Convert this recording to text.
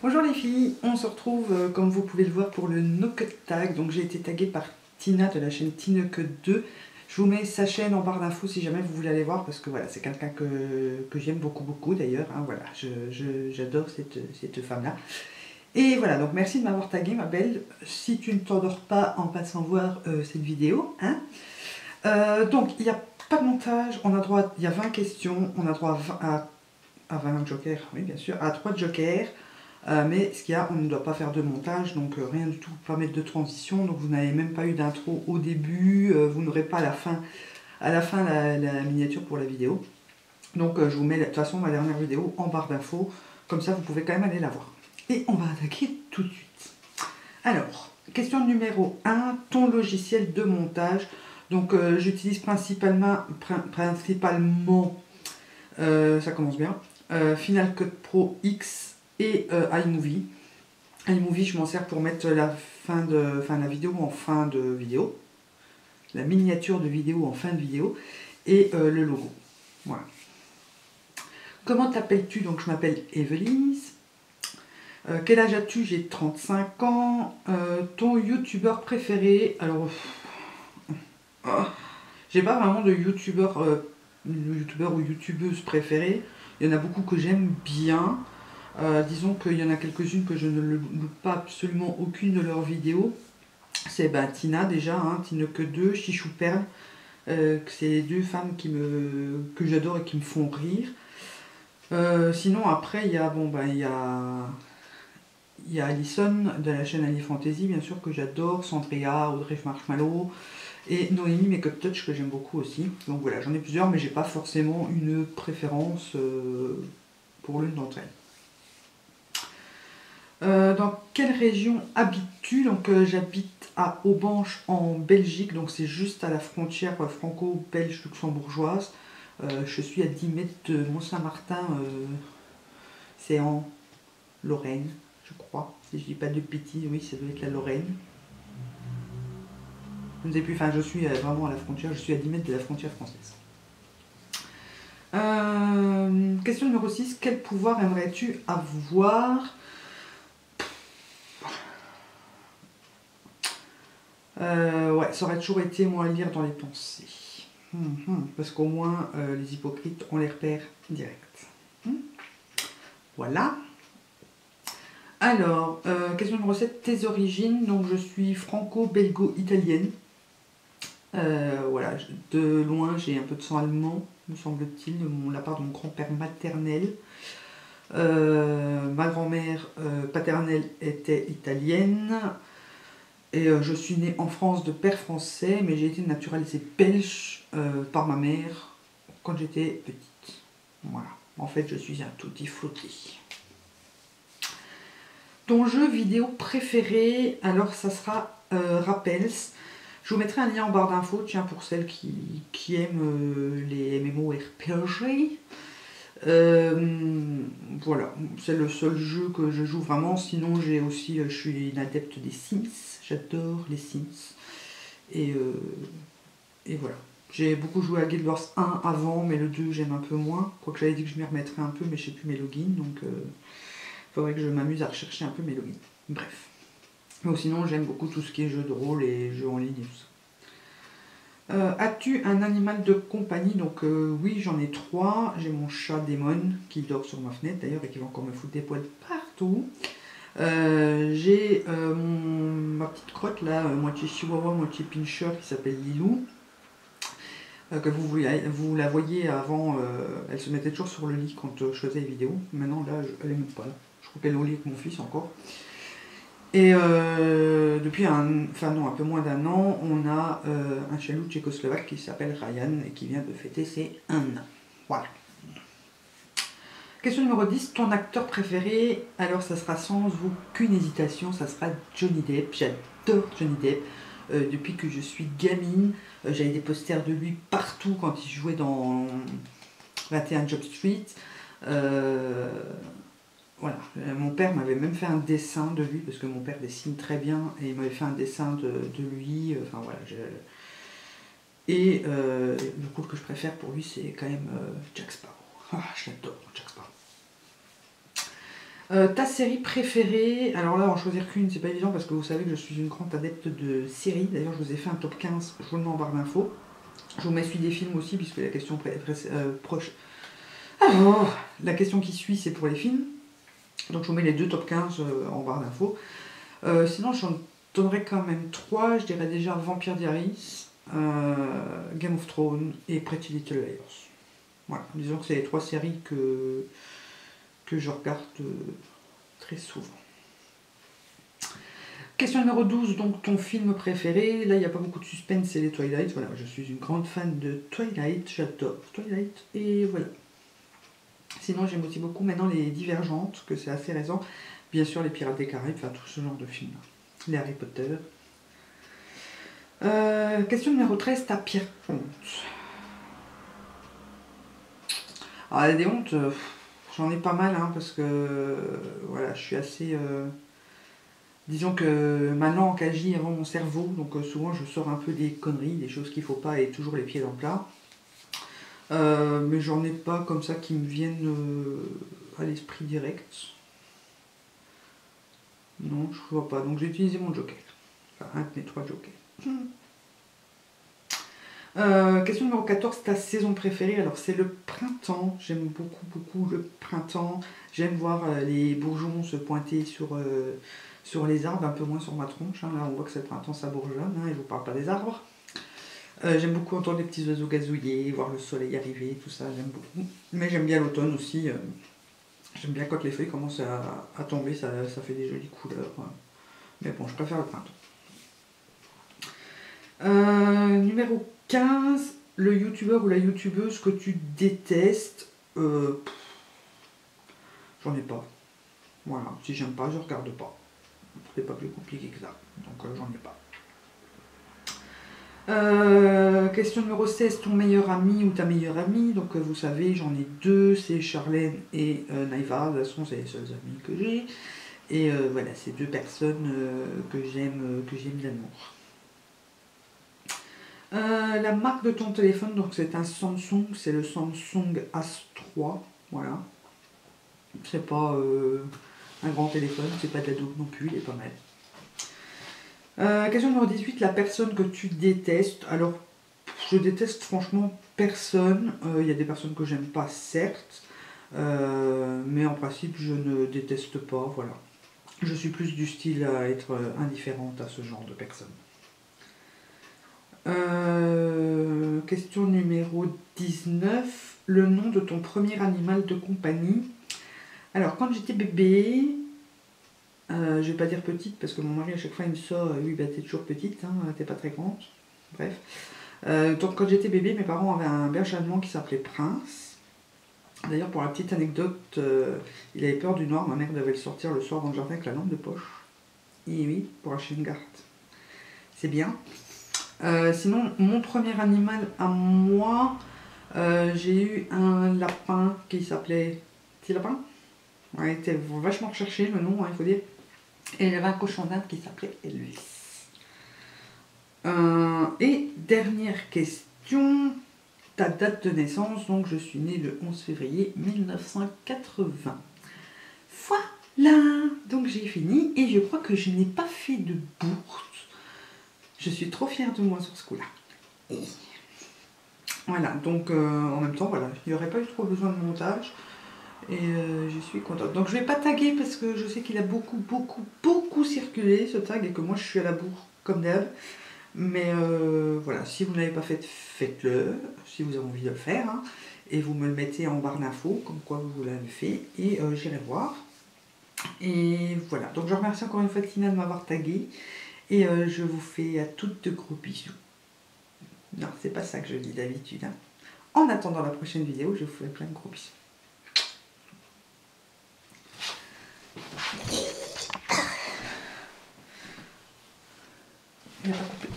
Bonjour les filles, on se retrouve comme vous pouvez le voir pour le No Cut Tag. Donc j'ai été taguée par Tina de la chaîne Tina Cut 2. Je vous mets sa chaîne en barre d'infos si jamais vous voulez aller voir parce que voilà, c'est quelqu'un que j'aime beaucoup d'ailleurs. Hein, voilà, j'adore cette femme-là. Et voilà, donc merci de m'avoir taguée ma belle. Si tu ne t'endors pas en passant voir cette vidéo. Hein. Donc il n'y a pas de montage, on a droit, il y a 20 questions, on a droit à 20 jokers, oui bien sûr, à 3 jokers. Mais ce qu'il y a, on ne doit pas faire de montage, donc rien du tout, pas mettre de transition, donc vous n'avez même pas eu d'intro au début, vous n'aurez pas à la fin la miniature pour la vidéo. Donc je vous mets de toute façon ma dernière vidéo en barre d'infos, comme ça vous pouvez quand même aller la voir. Et on va attaquer tout de suite. Alors, question numéro 1, ton logiciel de montage. Donc j'utilise principalement, ça commence bien, Final Cut Pro X et iMovie. iMovie, je m'en sers pour mettre la vidéo en fin de vidéo, la miniature de vidéo en fin de vidéo et le logo. Voilà. Comment t'appelles-tu? Donc je m'appelle Evelise. Quel âge as-tu? J'ai 35 ans. Ton youtubeur préféré? Alors, j'ai pas vraiment de youtubeur ou youtubeuse préférée. Il y en a beaucoup que j'aime bien. Disons qu'il y en a quelques-unes que je ne loupe pas absolument aucune de leurs vidéos. C'est Tina déjà, hein, Tina Cut 2, Chichou Perle. C'est les deux femmes que j'adore et qui me font rire. Sinon après il y a Alison de la chaîne Ali Fantasy bien sûr que j'adore, Sandria, Audrey Marshmallow et Noémie Makeup Touch que j'aime beaucoup aussi. Donc voilà, j'en ai plusieurs mais j'ai pas forcément une préférence pour l'une d'entre elles. Dans quelle région habites-tu? Donc j'habite à Aubanche en Belgique, donc c'est juste à la frontière franco-belge luxembourgeoise. Je suis à 10 mètres de Mont-Saint-Martin, c'est en Lorraine, je crois. Si je dis pas de bêtises, oui, ça doit être la Lorraine. Je ne sais plus, enfin je suis vraiment à la frontière, je suis à 10 mètres de la frontière française. Question numéro 6, quel pouvoir aimerais-tu avoir? Ouais, ça aurait toujours été moi à lire dans les pensées. Parce qu'au moins, les hypocrites, on les repère direct. Voilà. Alors, question numéro 7, tes origines. Donc, je suis franco-belgo-italienne. Voilà, de loin, j'ai un peu de sang allemand, me semble-t-il, de la part de mon grand-père maternel. Ma grand-mère paternelle était italienne. Et je suis née en France de père français, mais j'ai été naturalisée belge par ma mère quand j'étais petite. Voilà. En fait, je suis un tutti frutti. Ton jeu vidéo préféré, alors ça sera Rappels. Je vous mettrai un lien en barre d'infos, tiens, pour celles qui aiment les MMORPG. Voilà, c'est le seul jeu que je joue vraiment. Sinon, je suis une adepte des Sims. J'adore les Sims. Et voilà. J'ai beaucoup joué à Guild Wars 1 avant, mais le 2 j'aime un peu moins. Quoique j'avais dit que je m'y remettrais un peu, mais je sais plus mes logins. Donc il faudrait que je m'amuse à rechercher un peu mes logins. Bref. Mais sinon, j'aime beaucoup tout ce qui est jeux de rôle et jeux en ligne et tout ça. As-tu un animal de compagnie? Donc oui, j'en ai 3. J'ai mon chat Démon qui dort sur ma fenêtre d'ailleurs et qui va encore me foutre des poils partout. J'ai ma petite crotte là, moitié chihuahua, moitié pinscher qui s'appelle Lilou. Que vous la voyez avant, elle se mettait toujours sur le lit quand je faisais les vidéos. Maintenant là, elle est même pas là. Je crois qu'elle est au lit avec mon fils encore. Et depuis un peu moins d'un an, on a un chalut tchécoslovaque qui s'appelle Ryan et qui vient de fêter ses 1 an. Voilà. Question numéro 10, ton acteur préféré? Alors ça sera sans aucune hésitation, ça sera Johnny Depp. J'adore Johnny Depp. Depuis que je suis gamine, j'avais des posters de lui partout quand il jouait dans 21 Job Street. Voilà, mon père m'avait même fait un dessin de lui, parce que mon père dessine très bien, et il m'avait fait un dessin de lui, enfin voilà. Et le rôle que je préfère pour lui, c'est quand même Jack Sparrow. Ah, je l'adore, Jack Ta série préférée, alors là en choisir qu'une c'est pas évident parce que vous savez que je suis une grande adepte de séries, d'ailleurs je vous ai fait un top 15, je vous le mets en barre d'infos. Je vous mets celui des films aussi puisque la question proche... Alors, la question qui suit c'est pour les films, donc je vous mets les deux top 15 en barre d'infos. Sinon j'en donnerais quand même 3, je dirais déjà Vampire Diaries, Game of Thrones et Pretty Little Liars. Voilà, disons que c'est les 3 séries que je regarde très souvent. Question numéro 12, donc ton film préféré. Là, il n'y a pas beaucoup de suspense, c'est les Twilight. Voilà, je suis une grande fan de Twilight, j'adore Twilight, et voilà. Sinon, j'aime aussi beaucoup maintenant les Divergentes, que c'est assez récent. Bien sûr, les Pirates des Caraïbes, enfin tout ce genre de films. Les Harry Potter. Question numéro 13, ta pire honte. Alors, des hontes, j'en ai pas mal, hein, parce que voilà, je suis assez... disons que maintenant qu'agit avant mon cerveau, donc souvent je sors un peu des conneries, des choses qu'il ne faut pas et toujours les pieds dans le plat. Mais j'en ai pas comme ça qui me viennent à l'esprit direct. Non, je vois pas. Donc j'ai utilisé mon joker. Enfin, un de mes 3 jokers. Question numéro 14, ta saison préférée. Alors c'est le printemps, j'aime beaucoup le printemps. J'aime voir les bourgeons se pointer sur les arbres, un peu moins sur ma tronche. Hein. Là on voit que c'est le printemps, ça bourgeonne, hein, et je vous parle pas des arbres. J'aime beaucoup entendre les petits oiseaux gazouiller, voir le soleil arriver, tout ça, j'aime beaucoup. Mais j'aime bien l'automne aussi. J'aime bien quand les feuilles commencent à tomber, ça fait des jolies couleurs. Mais bon, je préfère le printemps. Numéro 15, le youtubeur ou la youtubeuse que tu détestes. J'en ai pas. Voilà, si j'aime pas, je regarde pas. C'est pas plus compliqué que ça. Donc j'en ai pas. Question numéro 16, ton meilleur ami ou ta meilleure amie. Donc vous savez, j'en ai 2, c'est Charlène et Naïva. De toute façon, c'est les seuls amis que j'ai. Et voilà, c'est 2 personnes que j'aime d'amour. La marque de ton téléphone, donc c'est un Samsung, c'est le Samsung As3, voilà. C'est pas un grand téléphone, c'est pas de la double non plus, il est pas mal. Question numéro 18, la personne que tu détestes. Alors, je déteste franchement personne. Il y a des personnes que j'aime pas, certes, mais en principe, je ne déteste pas, voilà. Je suis plus du style à être indifférente à ce genre de personnes. Question numéro 19, le nom de ton premier animal de compagnie. Alors, quand j'étais bébé, je vais pas dire petite parce que mon mari à chaque fois il me sort, oui, bah t'es toujours petite, hein, t'es pas très grande. Bref. Donc, quand j'étais bébé, mes parents avaient un berger allemand qui s'appelait Prince. D'ailleurs, pour la petite anecdote, il avait peur du noir. Ma mère devait le sortir le soir dans le jardin avec la lampe de poche. Et oui, pour acheter une garde. C'est bien. Sinon, mon premier animal à moi, j'ai eu un lapin qui s'appelait... Petit lapin. Ouais, il était vachement recherché le nom, hein, il faut dire. Et il y avait un cochon d'Inde qui s'appelait Elvis. Et dernière question, ta date de naissance. Donc je suis née le 11 février 1980. Voilà, donc j'ai fini et je crois que je n'ai pas fait de bourse. Je suis trop fière de moi sur ce coup-là. Et voilà, donc en même temps, voilà, il n'y aurait pas eu trop besoin de montage. Et je suis contente. Donc je vais pas taguer parce que je sais qu'il a beaucoup circulé ce tag et que moi je suis à la bourre comme d'hab. Mais voilà, si vous n'avez pas fait, faites-le, si vous avez envie de le faire. Hein, et vous me le mettez en barre d'infos, comme quoi vous l'avez fait, et j'irai voir. Et voilà, donc je remercie encore une fois Tina de m'avoir tagué. Et je vous fais à toutes de gros bisous. Non, c'est pas ça que je dis d'habitude. Hein. En attendant la prochaine vidéo, je vous fais plein de gros bisous. Il n'a pas coupé.